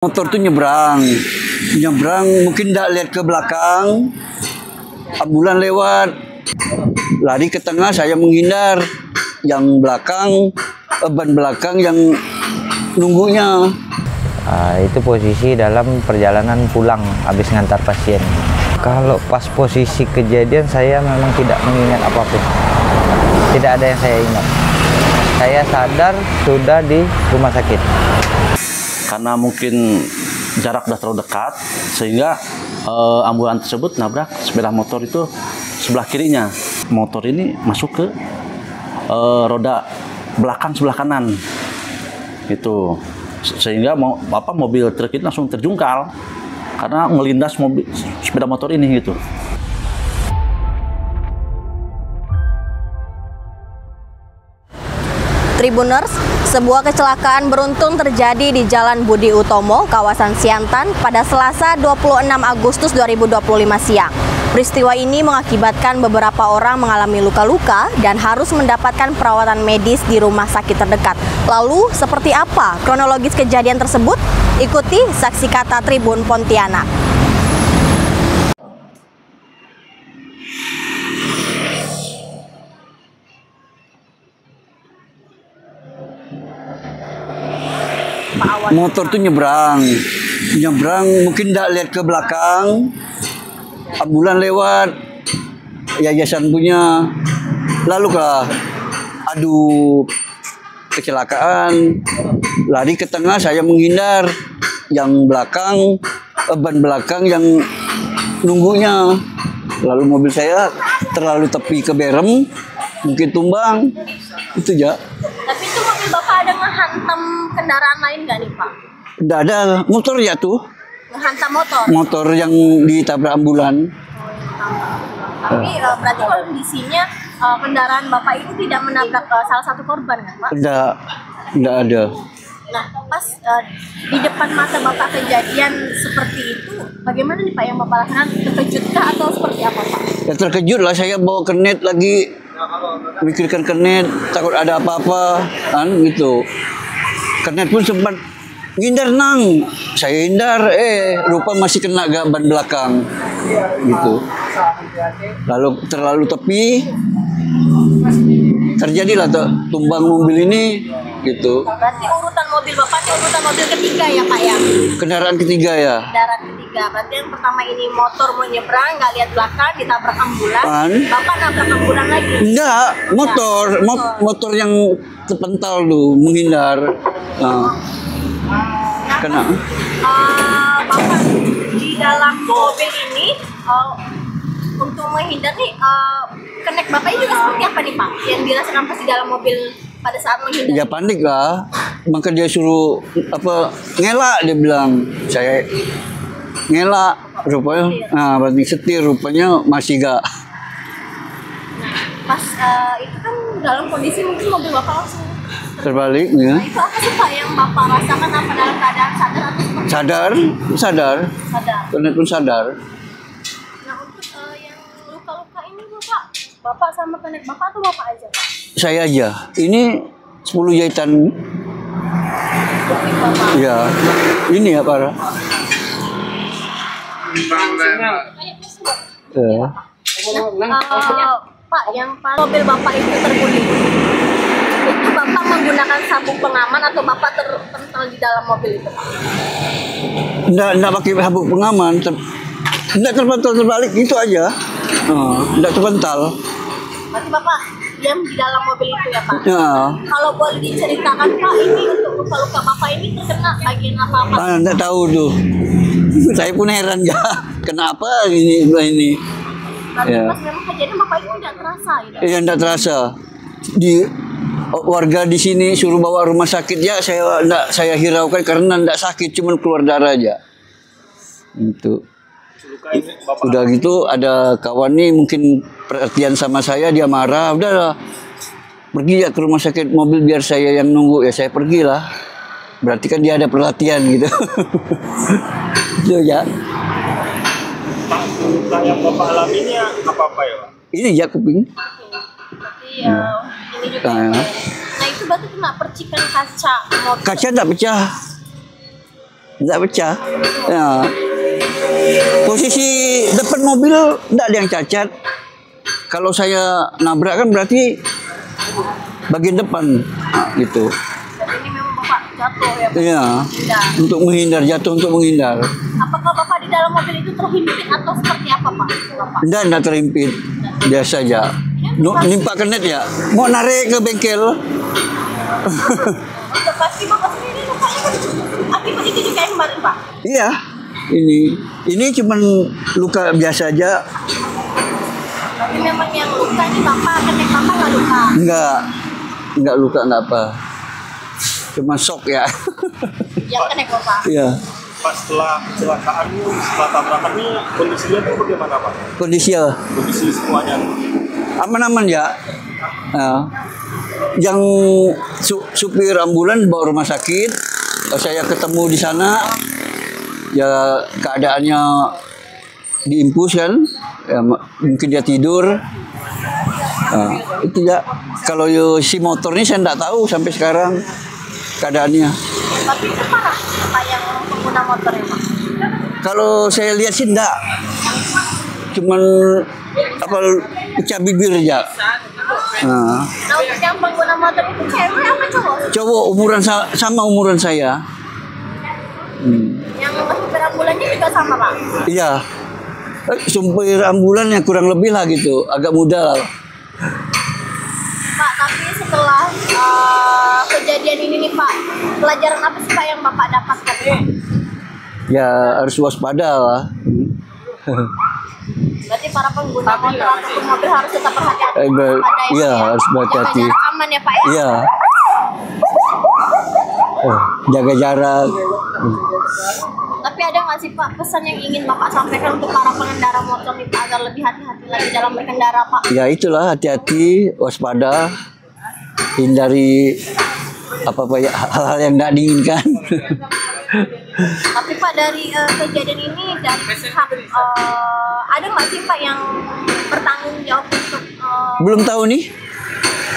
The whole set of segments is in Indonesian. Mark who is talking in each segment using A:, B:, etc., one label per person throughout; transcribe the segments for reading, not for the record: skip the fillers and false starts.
A: Motor tuh nyebrang mungkin tidak lihat ke belakang, ambulan lewat, lari ke tengah, saya menghindar, yang belakang, ban belakang yang nunggunya.
B: Itu posisi dalam perjalanan pulang habis ngantar pasien. Kalau pas posisi kejadian saya memang tidak mengingat apapun, tidak ada yang saya ingat. Saya sadar sudah di rumah sakit.
C: Karena mungkin jarak sudah terlalu dekat, sehingga ambulan tersebut nabrak sepeda motor itu sebelah kirinya. Motor ini masuk ke roda belakang sebelah kanan, itu sehingga mobil truk ini langsung terjungkal karena melindas mobil sepeda motor ini gitu.
D: Tribuners, sebuah kecelakaan beruntun terjadi di Jalan Budi Utomo, kawasan Siantan pada Selasa 26 Agustus 2025 siang. Peristiwa ini mengakibatkan beberapa orang mengalami luka-luka dan harus mendapatkan perawatan medis di rumah sakit terdekat. Lalu, seperti apa kronologis kejadian tersebut? Ikuti Saksi Kata Tribun Pontianak.
A: Motor tuh nyebrang mungkin tidak lihat ke belakang, ambulan lewat, yayasan punya, lalu aduh kecelakaan, lari ke tengah, saya menghindar, yang belakang, ban belakang yang nunggunya, lalu mobil saya terlalu tepi ke berem, mungkin tumbang, itu ya.
D: Tapi itu mobil Bapak ada ngehantam kendaraan lain nggak nih Pak?
A: Tidak ada, motor ya tuh.
D: Ngehantam motor?
A: Motor yang ditabrak ambulan.
D: Tapi berarti kondisinya kendaraan Bapak itu tidak menabrak salah satu korban kan Pak?
A: Tidak ada.
D: Nah pas di depan mata Bapak kejadian seperti itu, bagaimana nih Pak yang Bapak lakukan? Terkejutkah atau seperti apa Pak?
A: Ya terkejut lah, saya bawa kernet lagi, mikirkan kernet, takut ada apa-apa, kan gitu. Kernet pun sempat ngindar nang, saya hindar, rupa masih kena ban belakang, gitu. Lalu terlalu tepi, terjadilah tumbang mobil ini, gitu.
D: Berarti urutan mobil Bapak itu urutan mobil ketiga ya Pak ya?
A: Kendaraan ketiga ya.
D: Kendaraan ketiga, berarti yang pertama ini motor mau nyebrang, nggak lihat belakang, ditabrak ambulan. Bapak nabrak ambulan lagi?
A: Enggak, motor yang terpental tuh, menghindar. Kena.
D: Bapak di dalam mobil ini untuk menghindar nih, connect Bapak ini juga seperti apa nih Pak? Yang dirasakan pas di dalam mobil pada saat menghindar?
A: Ya panik lah, maka dia suruh ngelak, dia bilang. Saya ngelak, rupanya, berarti setir, rupanya masih gak.
D: Nah, pas itu kan dalam kondisi mungkin mobil Bapak langsung
A: Terbalik ya.
D: Nah, itu apa sih Pak yang Bapak rasakan, apa dalam keadaan sadar atau seperti
A: Sadar. Kernet pun sadar.
D: Nah, untuk yang luka-luka ini Bapak sama kernet Bapak atau Bapak aja Pak?
A: Saya aja. Ini 10 jahitan. Ya, ini ya parah.
D: Pak, yang mobil Bapak itu terguling, itu Bapak menggunakan sabuk pengaman atau Bapak terpental di dalam mobil itu Pak?
A: Enggak pakai sabuk pengaman. Enggak terpental, terbalik itu aja. Enggak terpental.
D: Berarti Bapak diam di dalam mobil itu ya Pak?
A: Ya.
D: Kalau boleh diceritakan Pak, ini untuk luka-luka Bapak ini terkena bagian apa-apa?
A: Enggak tahu tuh. Saya pun heran ya. Kenapa ini?
D: Tapi
A: Ya.
D: pas memang kejadian Bapak itu tidak terasa gitu?
A: Iya, enggak terasa. Warga di sini suruh bawa rumah sakit ya, saya hiraukan karena enggak sakit, cuma keluar darah aja. Itu. Udah gitu ada kawan nih mungkin perhatian sama saya, dia marah, udah pergi ya ke rumah sakit mobil biar saya yang nunggu, ya saya pergilah. Berarti kan dia ada perhatian gitu. Itu ya.
E: Pak, luka yang Bapak alami ini apa ya Pak?
A: Ini ya kuping.
D: Berarti ini juga. Nah itu berarti kena percikan kaca motor.
A: Kaca enggak pecah. Nggak pecah. Ya. Posisi depan mobil nggak ada yang cacat. Kalau saya nabrak kan berarti bagian depan gitu.
D: Ini memang Bapak jatuh ya Pak?
A: Iya. Untuk menghindar, jatuh untuk menghindar.
D: Apakah Bapak di dalam mobil itu terhimpit atau seperti apa Pak? Bapak?
A: Enggak terhimpit. Biasa aja. Nimpa ke net ya. Mau narik ke bengkel.
D: Udah pasti Bapak sendiri lukanya kan akibat itu juga yang kemarin Pak?
A: Iya. Ini cuman luka biasa aja.
D: Tapi memang yang luka ini Bapak, kena Bapak nggak luka?
A: Enggak luka enggak apa. Cuma shock ya.
D: Yang kena Bapak?
A: Iya.
E: Pas setelah kecelakaan, setelah tabrakan ini kondisinya itu bagaimana Pak?
A: Kondisi
E: semuanya.
A: aman-aman ya. Nah, yang supir ambulan bawa rumah sakit, saya ketemu di sana, ya keadaannya diimpus kan, ya, mungkin dia tidur. Nah, itu ya. Kalau si motor ini saya tidak tahu sampai sekarang keadaannya.
D: Tapi itu parah Pak yang pengguna motor ya Pak?
A: Kalau saya lihat sih enggak, cuman apa pecah bibir aja. Nah,
D: Untuk yang pengguna motor itu cewek apa cowok?
A: cowok umuran sama umuran saya.
D: Yang supir ambulannya juga sama Pak?
A: Iya, supir ambulan yang kurang lebih lah gitu, agak muda lah.
D: Pak, tapi setelah kejadian ini nih Pak, pelajaran apa sih Pak yang Bapak dapatkan?
A: Ya harus waspada lah.
D: Berarti para pengguna motor ataupun mobil harus tetap berhati-hati.
A: Iya, harus berhati-hati.
D: Jaga jarak aman ya Pak ya?
A: Iya. Jaga jarak.
D: Tapi ada nggak sih Pak pesan yang ingin Bapak sampaikan untuk para pengendara motor nih Pak agar lebih hati-hati lagi dalam berkendara Pak?
A: Ya itulah, hati-hati, waspada, hindari apa-apa ya, hal-hal yang tidak diinginkan.
D: Tapi Pak dari kejadian ini dari pihak ada nggak sih Pak yang bertanggung jawab untuk
A: Belum tahu nih,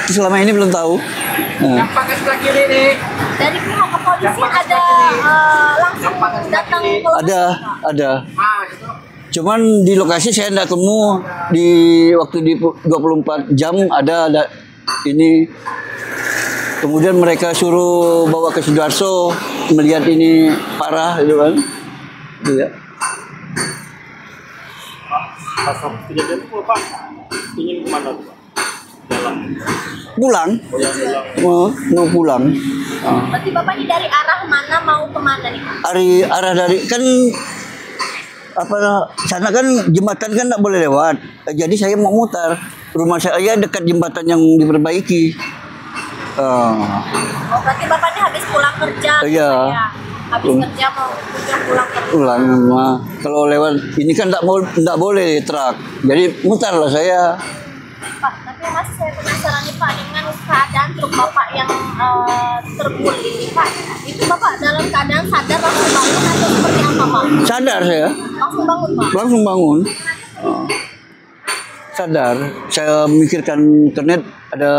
A: selama ini belum tahu. Nah,
D: dari pihak kepolisian ada langsung datang ke
A: ada. Cuman di lokasi saya tidak ketemu, di waktu di 24 jam ada ini. Kemudian mereka suruh bawa ke Sidoarso, melihat ini parah gitu kan. Iya.
E: Pas kejadian itu Pak ingin kemana tuh Pak? Jalan.
A: Pulang. Mau pulang.
D: Berarti Bapak ini dari arah mana mau kemana nih Pak?
A: Arah dari kan apa sana kan jembatan kan tidak boleh lewat. Jadi saya mau mutar. Rumah saya dekat jembatan yang diperbaiki.
D: Oh berarti Bapak ini habis pulang kerja?
A: Iya.
D: Ya? Habis kerja mau pulang kerja?
A: Pulang rumah. Kalau lewat ini kan tidak boleh truk. Jadi mutar lah saya.
D: Pak, tapi masih saya penasaran nih Pak dengan keadaan truk Bapak yang terguling Pak. Itu Bapak dalam keadaan sadar langsung bangun atau seperti apa Pak?
A: Sadar saya.
D: Langsung bangun Pak?
A: Langsung bangun. Sadar. Saya mikirkan internet ada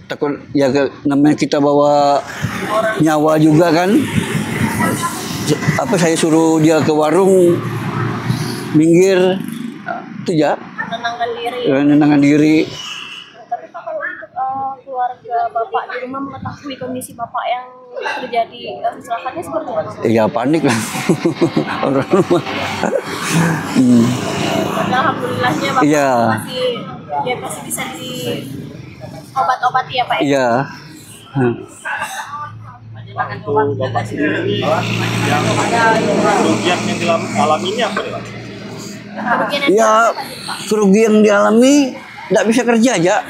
A: takut ya namanya kita bawa nyawa juga kan. Apa saya suruh dia ke warung minggir. Itu ya. Menenangkan diri.
D: Tapi Pak kalau untuk keluarga Bapak di rumah mengetahui kondisi Bapak yang terjadi kecelakaannya seperti apa?
A: Ya panik lah. Orang rumah.
D: Alhamdulillahnya Bapak
A: Iya.
D: masih bisa di obat-obati ya Pak ya?
A: Iya.
E: Untuk Bapak sendiri yang kerugian yang dialami ini apa nih Pak?
A: Ya kerugian yang dialami tidak bisa kerja aja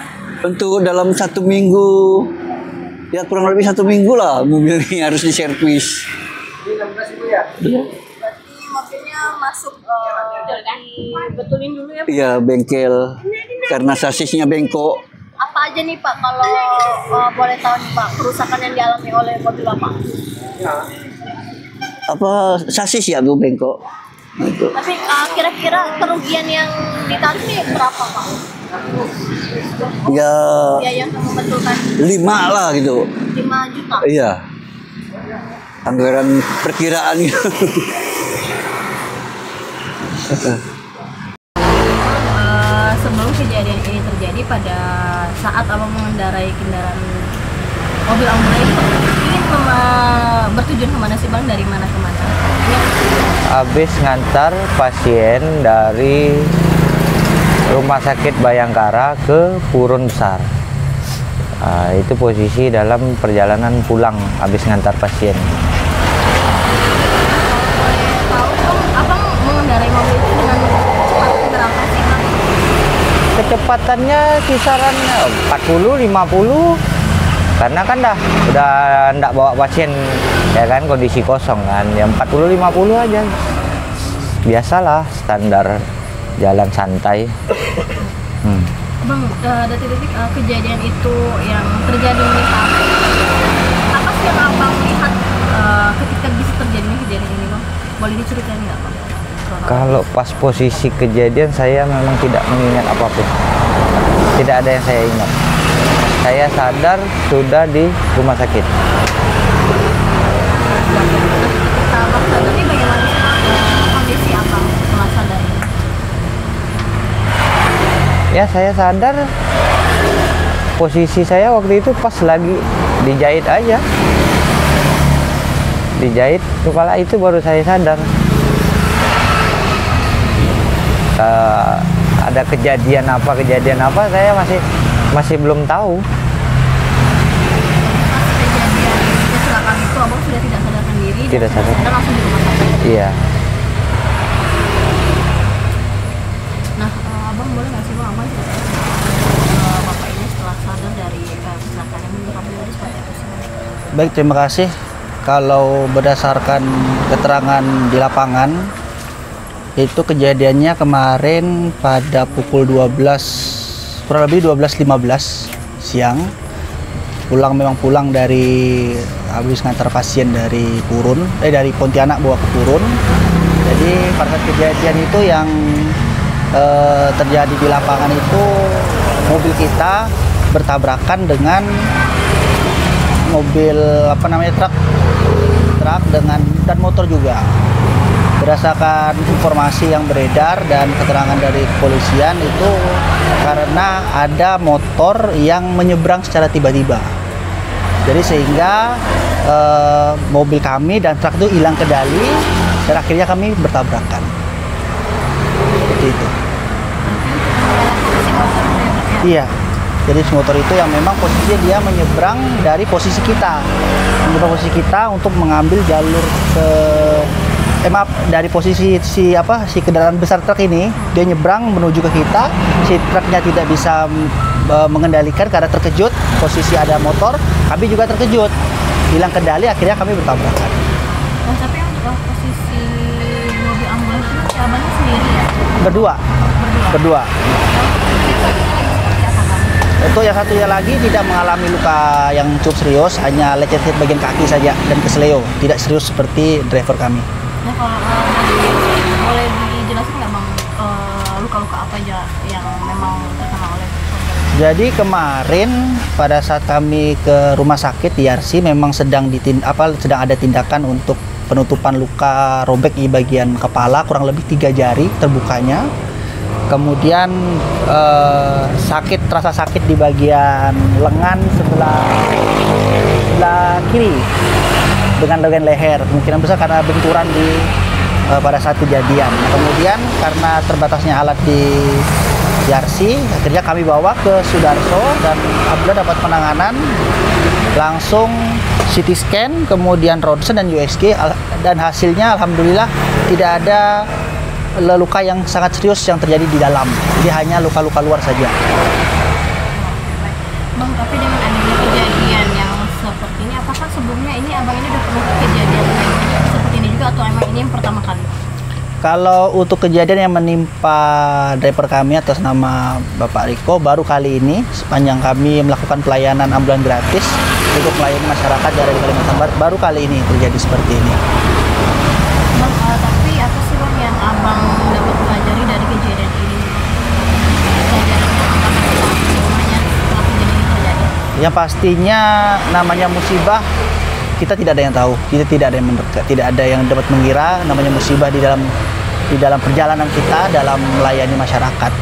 A: untuk dalam 1 minggu, ya kurang lebih 1 minggu lah mobil ini harus diservis.
D: Berarti mobilnya masuk dibetulin dulu ya Pak?
A: Iya bengkel karena sasisnya bengkok.
D: Apa aja nih Pak kalau boleh tahu nih Pak kerusakan yang dialami oleh mobil Bapak?
A: Apa sasis ya bu bengkok. Itu.
D: Tapi kira-kira kerugian yang ditarik nih berapa Pak?
A: Ya
D: Biaya untuk membetulkan
A: 5 lah gitu.
D: 5 juta.
A: Iya. anggaran perkiraan.
D: Sebelum kejadian ini terjadi, pada saat abang mengendarai kendaraan mobil ambulans itu ingin bertujuan kemana sih bang? Dari mana ke mana?
B: Habis ngantar pasien dari Rumah Sakit Bayangkara ke Purun Besar. Itu posisi dalam perjalanan pulang habis ngantar pasien.
D: Tahu abang mengendarai mobil itu dengan cepat berapa sih bang?
B: Kecepatannya kisaran 40-50, karena kan udah ndak bawa pasien ya kan, kondisi kosong kan, ya 40-50 aja, biasalah standar jalan santai.
D: Bang, detik-detik kejadian itu yang terjadi ini, apa sih yang abang lihat ketika bisa terjadinya kejadian ini bang? Boleh diceritain nggak bang?
B: Kalau pas posisi kejadian saya memang tidak mengingat apapun, tidak ada yang saya ingat. Saya sadar sudah di rumah sakit.
D: Abang sadar ini bagaimana kondisi abang setelah sadar?
B: Ya, saya sadar posisi saya waktu itu pas lagi dijahit aja. Dijahit kepala itu baru saya sadar. Ada kejadian apa saya masih belum tahu.
D: Kejadian kecelakaan itu abang sudah tidak sadarkan diri.
B: Tidak sadar.
D: Dan langsung di rumah sakit.
B: Iya.
D: Nah, abang boleh nggak sih bang, abang bapak ini setelah sadar dari kecelakaan yang menurut abang tadi seperti apa sih?
F: Baik, terima kasih. Kalau berdasarkan keterangan di lapangan, itu kejadiannya kemarin pada pukul 12, kurang lebih 12.15 siang. Memang pulang dari habis ngantar pasien dari dari Pontianak bawa ke Purun. Jadi pada saat kejadian itu yang terjadi di lapangan itu, mobil kita bertabrakan dengan mobil truk dan motor juga. Berdasarkan informasi yang beredar dan keterangan dari kepolisian, itu karena ada motor yang menyeberang secara tiba-tiba. Jadi sehingga mobil kami dan truk itu hilang kendali dan akhirnya kami bertabrakan. Seperti itu. Iya. Jadi motor itu yang memang posisinya dia menyeberang dari posisi kita. Menyeberang posisi kita untuk mengambil jalur dari posisi si kendaraan besar truk ini, dia nyebrang menuju ke kita. Si truknya tidak bisa mengendalikan karena terkejut, posisi ada motor, kami juga terkejut, hilang kendali, akhirnya kami bertabrakan.
D: Oh, tapi yang posisi mobil ambulans itu abangnya sendiri ya?
F: Berdua. Untuk yang satunya lagi tidak mengalami luka yang cukup serius, hanya lecet bagian kaki saja dan kesleo, tidak serius seperti driver kami.
D: Nah, kalau boleh dijelaskan nggak bang, luka-luka apa aja yang memang terkena oleh korban?
F: Jadi kemarin pada saat kami ke rumah sakit IRC memang sedang ada tindakan untuk penutupan luka robek di bagian kepala, kurang lebih 3 jari terbukanya. Kemudian terasa sakit di bagian lengan sebelah kiri dengan bagian leher, kemungkinan besar karena benturan pada saat kejadian. Kemudian karena terbatasnya alat di IRC, akhirnya kami bawa ke Sudarso dan alhamdulillah dapat penanganan, langsung CT scan, kemudian ronsen dan USG, dan hasilnya alhamdulillah tidak ada luka yang sangat serius yang terjadi di dalam, jadi hanya luka-luka luar saja.
D: Bang, tapi dengan adanya kejadian yang seperti ini, apakah sebelumnya ini abang ini udah pernah kejadian yang seperti ini juga atau emang ini yang pertama kali?
F: Kalau untuk kejadian yang menimpa driver kami atas nama Bapak Riko, baru kali ini sepanjang kami melakukan pelayanan ambulans gratis untuk melayani masyarakat dari Kalimantan Barat, baru kali ini terjadi seperti ini.
D: Bang, tapi apa sih bang yang abang dapat pelajari dari kejadian ini? Pelajaran yang abang dapat semuanya setelah kejadian ini terjadi?
F: Yang pastinya namanya musibah kita tidak ada yang tahu, kita tidak ada yang mendekat, tidak ada yang dapat mengira namanya musibah di dalam perjalanan kita dalam melayani masyarakat.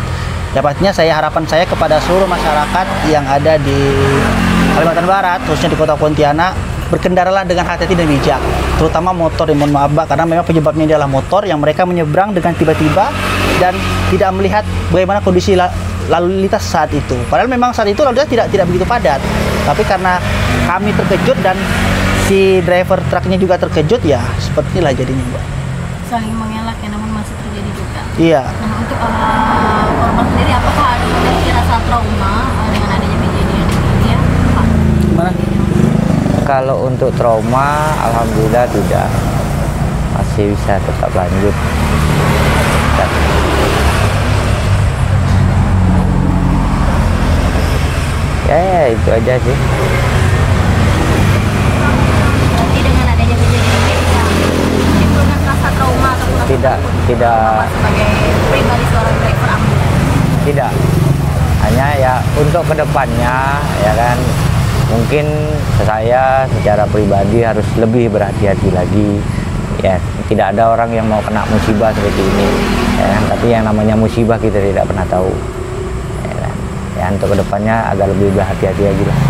F: Dapatnya harapan saya kepada seluruh masyarakat yang ada di Kalimantan Barat, khususnya di Kota Pontianak, berkendaralah dengan hati-hati dan bijak, terutama motor. Mohon maaf Mbak, karena memang penyebabnya adalah motor yang mereka menyeberang dengan tiba-tiba dan tidak melihat bagaimana kondisi lalu lintas saat itu. Padahal memang saat itu lalu lintas tidak begitu padat, tapi karena kami terkejut dan si driver truknya juga terkejut, ya seperti inilah jadinya Mbak.
D: Saling mengelak ya, namun masih terjadi juga.
F: Iya.
D: Nah, untuk korban sendiri, apakah ada memiliki rasa trauma dengan adanya kejadian ini ya, Pak?
F: Gimana?
B: Kalau untuk trauma, alhamdulillah tidak, masih bisa tetap lanjut. Ya itu aja sih.
D: Berarti dengan adanya kejadian ini bisa menimbulkan rasa trauma atau
B: Tidak.
D: sebagai pribadi seorang driver ambulan?
B: Tidak, hanya ya untuk kedepannya ya kan, mungkin saya secara pribadi harus lebih berhati-hati lagi ya. Tidak ada orang yang mau kena musibah seperti ini ya kan? Tapi yang namanya musibah kita tidak pernah tahu ya kan? Ya untuk kedepannya agak lebih berhati-hati lagi lah.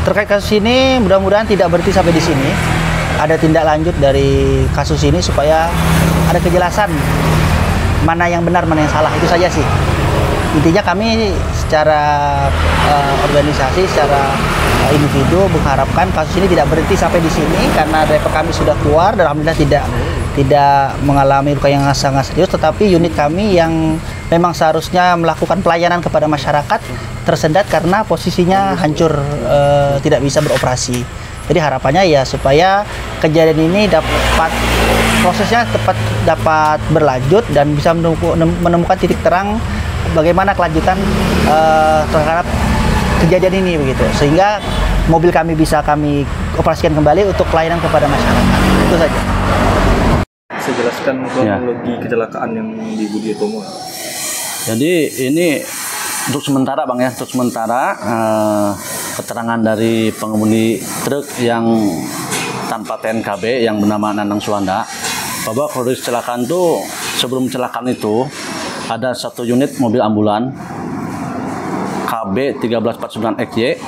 F: Terkait kasus ini, mudah-mudahan tidak berhenti sampai di sini. Ada tindak lanjut dari kasus ini supaya ada kejelasan mana yang benar, mana yang salah. Itu saja sih. Intinya kami secara organisasi, secara individu mengharapkan kasus ini tidak berhenti sampai di sini karena driver kami sudah keluar dan alhamdulillah tidak mengalami luka yang sangat serius, tetapi unit kami yang memang seharusnya melakukan pelayanan kepada masyarakat tersendat karena posisinya hancur, tidak bisa beroperasi. Jadi harapannya ya supaya kejadian ini prosesnya dapat berlanjut dan bisa menemukan titik terang bagaimana kelanjutan terhadap kejadian ini begitu, sehingga mobil kami bisa kami operasikan kembali untuk pelayanan kepada masyarakat. Itu saja.
E: Saya jelaskan kronologi kecelakaan yang di Budi Utomo.
C: Jadi ini untuk sementara Bang ya, untuk sementara keterangan dari pengemudi truk yang tanpa TNKB yang bernama Nanang Suwanda, bahwa kronologi kecelakaan itu sebelum kecelakaan itu ada satu unit mobil ambulan KB 1349XY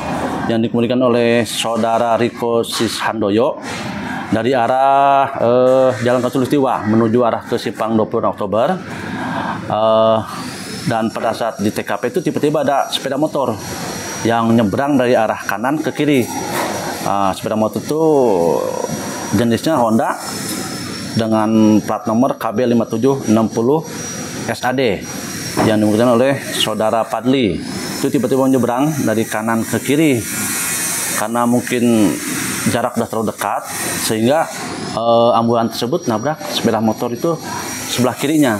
C: yang dikemudikan oleh saudara Riko Sishandoyo dari arah Jalan Katulistiwa menuju arah ke Simpang 20 Oktober. Dan pada saat di TKP itu tiba-tiba ada sepeda motor yang nyebrang dari arah kanan ke kiri. Sepeda motor itu jenisnya Honda dengan plat nomor KB 5760 SAD yang dikemudikan oleh saudara Padli. Itu tiba-tiba menyeberang dari kanan ke kiri karena mungkin jarak sudah terlalu dekat sehingga ambulan tersebut nabrak sepeda motor itu sebelah kirinya.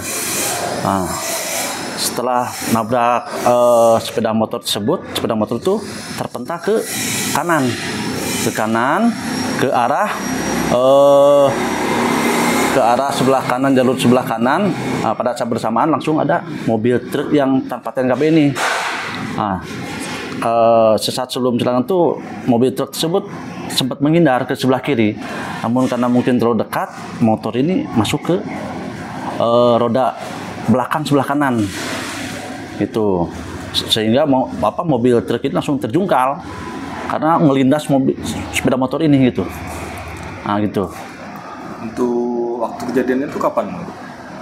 C: Setelah nabrak sepeda motor tersebut, sepeda motor itu terpental ke kanan ke arah sebelah kanan, jalur sebelah kanan. Pada saat bersamaan langsung ada mobil truk yang tanpa TNKB ini. Sesaat sebelum kecelakaan itu mobil truk tersebut sempat menghindar ke sebelah kiri, namun karena mungkin terlalu dekat, motor ini masuk ke roda belakang sebelah kanan itu, sehingga mobil truk ini langsung terjungkal karena melindas mobil sepeda motor ini gitu. Gitu.
E: Untuk waktu kejadiannya itu kapan?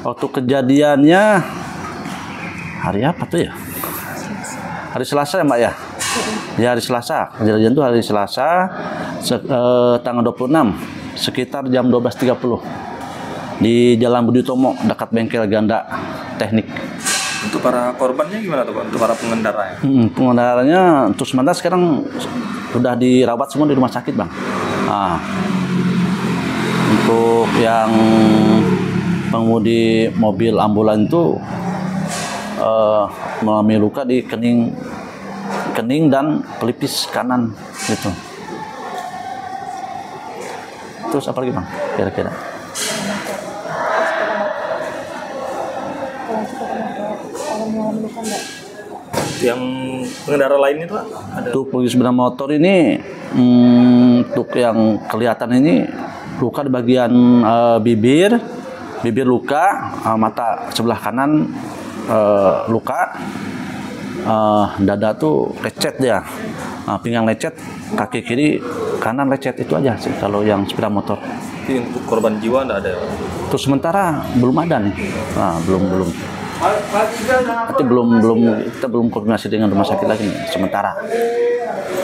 C: Waktu kejadiannya hari apa tuh ya? Hari Selasa ya Mbak ya? Ya hari Selasa. Kejadian itu hari Selasa tanggal 26 sekitar jam 12.30 di Jalan Budi Utomo dekat bengkel Ganda Teknik.
E: Untuk para korbannya gimana tuh Pak? Untuk para pengendaranya?
C: Pengendaranya untuk sementara sekarang sudah dirawat semua di rumah sakit Bang. Untuk yang pengemudi mobil ambulan itu mengalami luka di kening dan pelipis kanan gitu. Terus apa lagi Bang? Kira-kira?
E: Yang pengendara lainnya Pak? Ada.
C: Untuk sepeda motor ini, untuk yang kelihatan ini luka di bagian bibir luka, mata sebelah kanan luka, dada tuh lecet dia, pinggang lecet, kaki kiri kanan lecet, itu aja sih kalau yang sepeda motor.
E: Jadi untuk korban jiwa nggak ada ya?
C: Terus sementara belum ada nih, belum. Nanti kita belum koordinasi dengan rumah sakit lagi nih, sementara.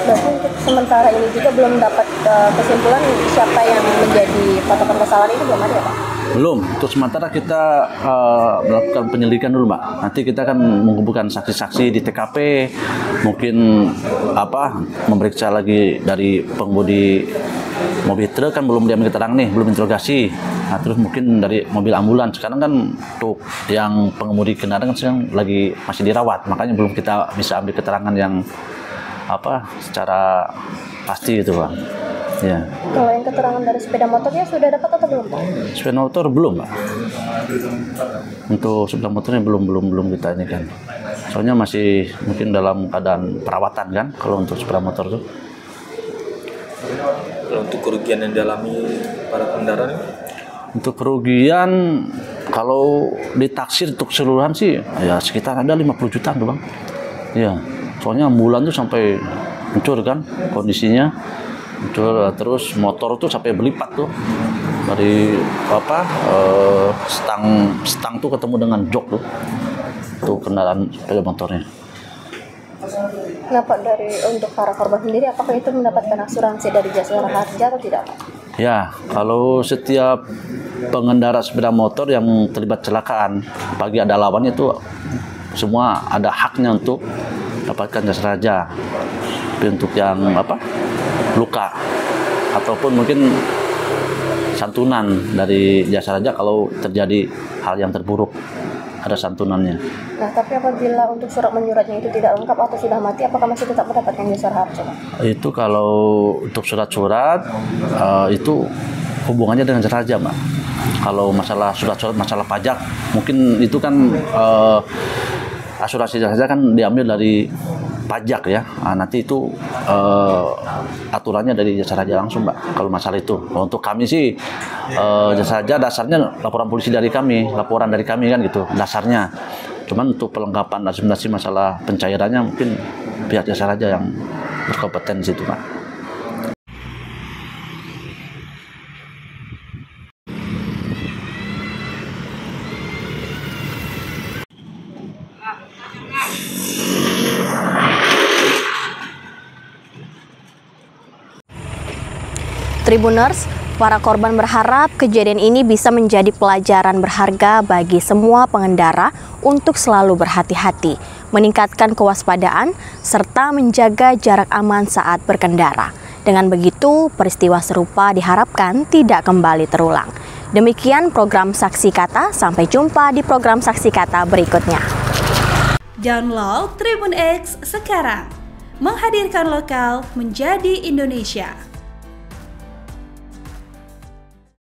D: Berarti untuk sementara ini juga belum dapat kesimpulan siapa yang menjadi patokan kesalahan ini, belum ada ya Pak?
C: Belum. Untuk sementara kita melakukan penyelidikan dulu Mbak. Nanti kita akan mengumpulkan saksi-saksi di TKP, mungkin memeriksa lagi dari pengemudi mobil truk, kan belum diambil keterangan nih, belum interogasi. Nah, terus mungkin dari mobil ambulans. Sekarang kan untuk yang pengemudi kendaraan kan sekarang masih dirawat, makanya belum kita bisa ambil keterangan yang secara pasti gitu Bang. Ya.
D: Kalau yang keterangan dari sepeda motornya sudah dapat atau belum Pak?
C: Sepeda motor belum Pak. Untuk sepeda motornya belum kita ini kan. Soalnya masih mungkin dalam keadaan perawatan kan kalau untuk sepeda motor tuh.
E: Kalau untuk kerugian yang dialami para pengendara ini?
C: Untuk kerugian kalau ditaksir untuk keseluruhan sih ya sekitar ada 50 juta tuh Bang. Iya. Soalnya ambulan tuh sampai hancur kan kondisinya. Hancur, terus motor tuh sampai berlipat tuh. Dari stang tuh ketemu dengan jok tuh. Tuh kendaraan sepeda motornya.
D: Nah Pak, untuk para korban sendiri, apakah itu mendapatkan asuransi dari Jasara Harja atau tidak Pak?
C: Ya, kalau setiap pengendara sepeda motor yang terlibat kecelakaan, pagi ada lawannya itu semua ada haknya untuk dapatkan jasa raja. Tapi untuk yang luka ataupun mungkin santunan dari jasa raja kalau terjadi hal yang terburuk, ada santunannya.
D: Nah, tapi apabila untuk surat menyuratnya itu tidak lengkap atau sudah mati, apakah masih tetap mendapatkan Jasara Harja?
C: Itu kalau untuk surat-surat itu hubungannya dengan jasa raja, Mbak. Kalau masalah surat-surat, masalah pajak, mungkin itu kan asuransi jasa raja kan diambil dari pajak ya. Nah, nanti itu aturannya dari jasa raja langsung, Mbak. Kalau masalah itu, untuk kami sih jasa raja dasarnya laporan polisi dari kami, laporan dari kami kan gitu dasarnya. Cuman untuk pelengkapan administrasi masalah pencairannya mungkin pihak jasa raja yang berkompeten di situ, Pak.
D: Tribuners, para korban berharap kejadian ini bisa menjadi pelajaran berharga bagi semua pengendara untuk selalu berhati-hati, meningkatkan kewaspadaan, serta menjaga jarak aman saat berkendara. Dengan begitu, peristiwa serupa diharapkan tidak kembali terulang. Demikian program Saksi Kata, sampai jumpa di program Saksi Kata berikutnya.
G: Download Tribun X sekarang, menghadirkan lokal menjadi Indonesia.